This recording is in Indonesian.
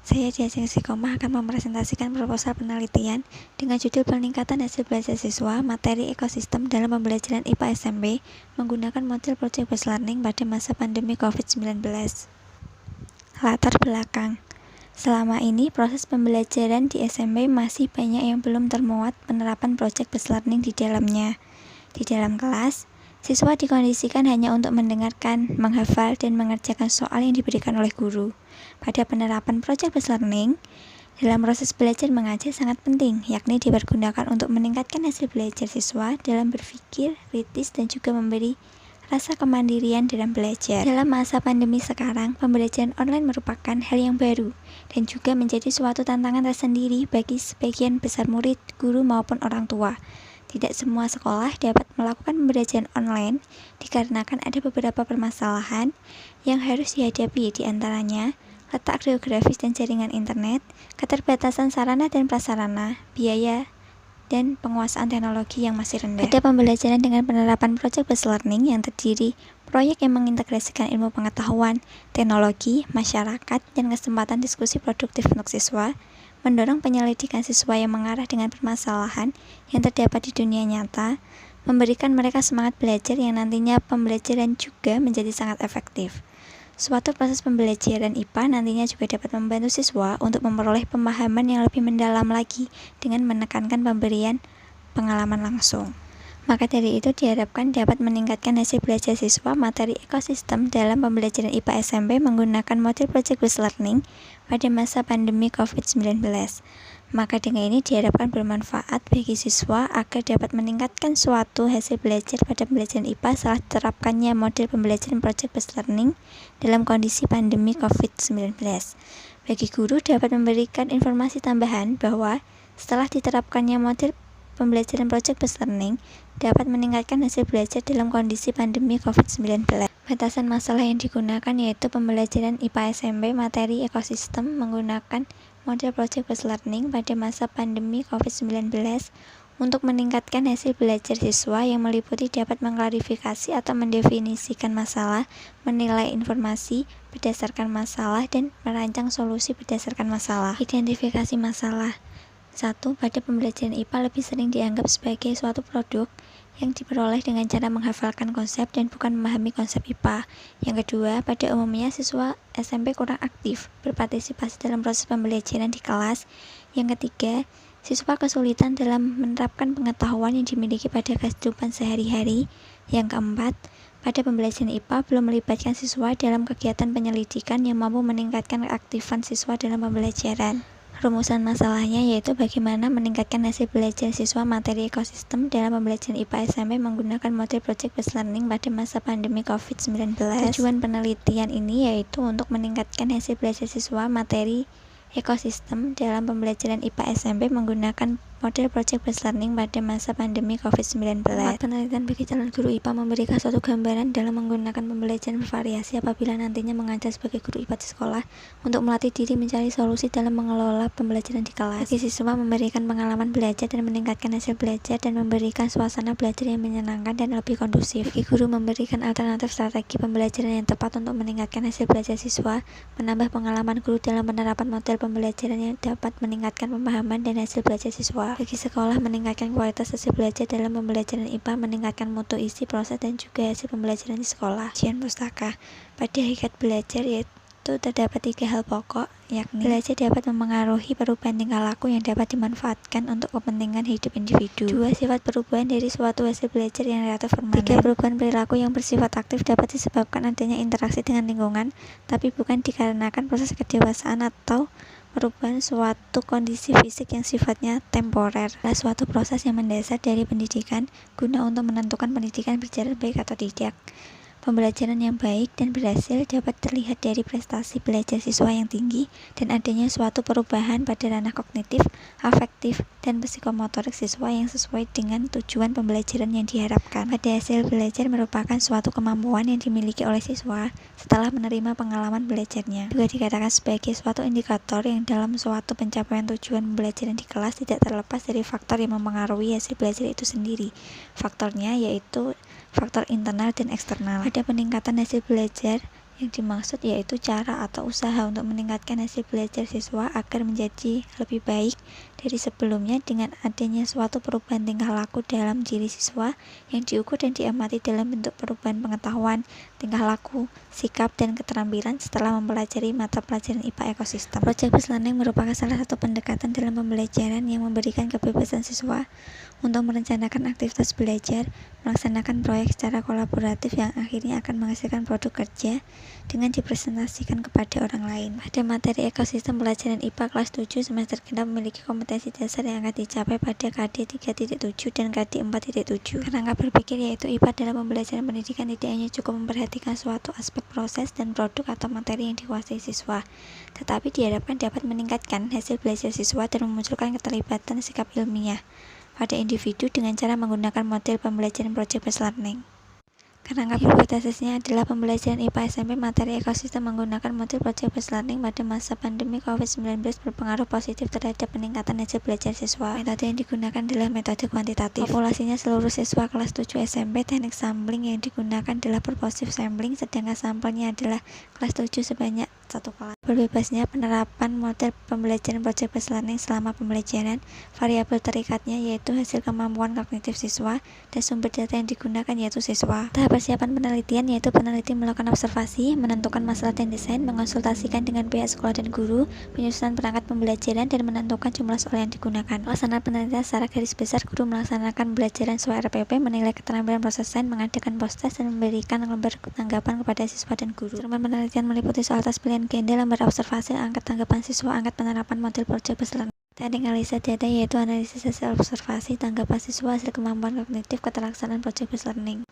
Saya di Ajeng Sikomah akan mempresentasikan proposal penelitian dengan judul peningkatan hasil belajar siswa materi ekosistem dalam pembelajaran IPA SMP menggunakan model project-based learning pada masa pandemi COVID-19. Latar belakang. Selama ini proses pembelajaran di SMP masih banyak yang belum termuat penerapan project-based learning di dalamnya. Di dalam kelas, siswa dikondisikan hanya untuk mendengarkan, menghafal, dan mengerjakan soal yang diberikan oleh guru. Pada penerapan project-based learning, dalam proses belajar mengajar sangat penting, yakni dipergunakan untuk meningkatkan hasil belajar siswa dalam berpikir, kritis, dan juga memberi rasa kemandirian dalam belajar. Dalam masa pandemi sekarang, pembelajaran online merupakan hal yang baru dan juga menjadi suatu tantangan tersendiri bagi sebagian besar murid, guru, maupun orang tua. Tidak semua sekolah dapat melakukan pembelajaran online dikarenakan ada beberapa permasalahan yang harus dihadapi, di antaranya letak geografis dan jaringan internet, keterbatasan sarana dan prasarana, biaya, dan penguasaan teknologi yang masih rendah. Ada pembelajaran dengan penerapan project-based learning yang terdiri proyek yang mengintegrasikan ilmu pengetahuan, teknologi, masyarakat, dan kesempatan diskusi produktif untuk siswa, mendorong penyelidikan siswa yang mengarah dengan permasalahan yang terdapat di dunia nyata, memberikan mereka semangat belajar yang nantinya pembelajaran juga menjadi sangat efektif. Suatu proses pembelajaran IPA nantinya juga dapat membantu siswa untuk memperoleh pemahaman yang lebih mendalam lagi dengan menekankan pemberian pengalaman langsung. Maka dari itu diharapkan dapat meningkatkan hasil belajar siswa materi ekosistem dalam pembelajaran IPA SMP menggunakan model project-based learning pada masa pandemi COVID-19. Maka dengan ini diharapkan bermanfaat bagi siswa agar dapat meningkatkan suatu hasil belajar pada pembelajaran IPA setelah diterapkannya model pembelajaran project-based learning dalam kondisi pandemi COVID-19. Bagi guru dapat memberikan informasi tambahan bahwa setelah diterapkannya model pembelajaran project-based learning dapat meningkatkan hasil belajar dalam kondisi pandemi COVID-19. Batasan masalah yang digunakan yaitu pembelajaran IPA SMP materi ekosistem menggunakan model project-based learning pada masa pandemi COVID-19 untuk meningkatkan hasil belajar siswa yang meliputi dapat mengklarifikasi atau mendefinisikan masalah, menilai informasi berdasarkan masalah, dan merancang solusi berdasarkan masalah. Identifikasi masalah. 1. Pada pembelajaran IPA lebih sering dianggap sebagai suatu produk yang diperoleh dengan cara menghafalkan konsep dan bukan memahami konsep IPA. Yang kedua, pada umumnya siswa SMP kurang aktif berpartisipasi dalam proses pembelajaran di kelas. Yang ketiga, siswa kesulitan dalam menerapkan pengetahuan yang dimiliki pada kehidupan sehari-hari. Yang keempat, pada pembelajaran IPA belum melibatkan siswa dalam kegiatan penyelidikan yang mampu meningkatkan keaktifan siswa dalam pembelajaran. Rumusan masalahnya yaitu bagaimana meningkatkan hasil belajar siswa materi ekosistem dalam pembelajaran IPA SMP menggunakan model project-based learning pada masa pandemi COVID-19. Tujuan penelitian ini yaitu untuk meningkatkan hasil belajar siswa materi ekosistem dalam pembelajaran IPA SMP menggunakan model project-based learning pada masa pandemi COVID-19. Penelitian bagi calon guru IPA memberikan suatu gambaran dalam menggunakan pembelajaran bervariasi apabila nantinya mengajar sebagai guru IPA di sekolah untuk melatih diri mencari solusi dalam mengelola pembelajaran di kelas. Bagi siswa memberikan pengalaman belajar dan meningkatkan hasil belajar dan memberikan suasana belajar yang menyenangkan dan lebih kondusif. Bagi guru memberikan alternatif strategi pembelajaran yang tepat untuk meningkatkan hasil belajar siswa, menambah pengalaman guru dalam penerapan model pembelajaran yang dapat meningkatkan pemahaman dan hasil belajar siswa. Bagi sekolah meningkatkan kualitas hasil belajar dalam pembelajaran IPA, meningkatkan mutu isi, proses, dan juga hasil pembelajaran di sekolah. Ujian pustaka. Pada hakikat belajar yaitu terdapat 3 hal pokok, yakni belajar dapat memengaruhi perubahan tingkah laku yang dapat dimanfaatkan untuk kepentingan hidup individu. 2. Sifat perubahan dari suatu hasil belajar yang relatif permanen. 3. Perubahan perilaku yang bersifat aktif dapat disebabkan adanya interaksi dengan lingkungan, tapi bukan dikarenakan proses kedewasaan atau perubahan suatu kondisi fisik yang sifatnya temporer. Adalah suatu proses yang mendasar dari pendidikan guna untuk menentukan pendidikan berjalan baik atau tidak. Pembelajaran yang baik dan berhasil dapat terlihat dari prestasi belajar siswa yang tinggi dan adanya suatu perubahan pada ranah kognitif, afektif, dan psikomotorik siswa yang sesuai dengan tujuan pembelajaran yang diharapkan. Pada hasil belajar merupakan suatu kemampuan yang dimiliki oleh siswa setelah menerima pengalaman belajarnya. Juga dikatakan sebagai suatu indikator yang dalam suatu pencapaian tujuan pembelajaran di kelas tidak terlepas dari faktor yang mempengaruhi hasil belajar itu sendiri. Faktornya yaitu faktor internal dan eksternal. Pada peningkatan hasil belajar Yang dimaksud yaitu cara atau usaha untuk meningkatkan hasil belajar siswa agar menjadi lebih baik dari sebelumnya dengan adanya suatu perubahan tingkah laku dalam diri siswa yang diukur dan diamati dalam bentuk perubahan pengetahuan, tingkah laku, sikap, dan keterampilan setelah mempelajari mata pelajaran IPA Ekosistem. Project-based learning merupakan salah satu pendekatan dalam pembelajaran yang memberikan kebebasan siswa untuk merencanakan aktivitas belajar, melaksanakan proyek secara kolaboratif yang akhirnya akan menghasilkan produk kerja dengan dipresentasikan kepada orang lain. Pada materi ekosistem pelajaran IPA kelas 7 semester genap memiliki kompetensi dasar yang akan dicapai pada KD 3.7 dan KD 4.7. Kerangka berpikir yaitu IPA dalam pembelajaran pendidikan tidak hanya cukup memperhatikan suatu aspek proses dan produk atau materi yang dikuasai siswa, tetapi diharapkan dapat meningkatkan hasil belajar siswa dan memunculkan keterlibatan sikap ilmiah pada individu dengan cara menggunakan model pembelajaran project-based learning. Kerangka hipotesisnya adalah pembelajaran IPA SMP materi ekosistem menggunakan model project-based learning pada masa pandemi COVID-19 berpengaruh positif terhadap peningkatan hasil belajar siswa. Metode yang digunakan adalah metode kuantitatif. Populasinya seluruh siswa kelas 7 SMP. Teknik sampling yang digunakan adalah purposive sampling, sedangkan sampelnya adalah kelas 7 sebanyak 1 kelas. Berbebasnya penerapan model pembelajaran project-based learning selama pembelajaran, variabel terikatnya yaitu hasil kemampuan kognitif siswa dan sumber data yang digunakan yaitu siswa. Tahap persiapan penelitian yaitu peneliti melakukan observasi, menentukan masalah dan desain, mengonsultasikan dengan pihak sekolah dan guru, penyusunan perangkat pembelajaran, dan menentukan jumlah soal yang digunakan. Pelaksanaan penelitian secara garis besar, guru melaksanakan pembelajaran sesuai RPP, menilai keterampilan proses desain, mengadakan post-test, dan memberikan lembar tanggapan kepada siswa dan guru. Cermat penelitian meliputi soal tes pilihan ganda, lembar observasi, angka tanggapan siswa, angka penerapan model project-based learning. Teknik analisa data yaitu analisis hasil observasi, tanggapan siswa, hasil kemampuan kognitif, keterlaksanaan project-based learning.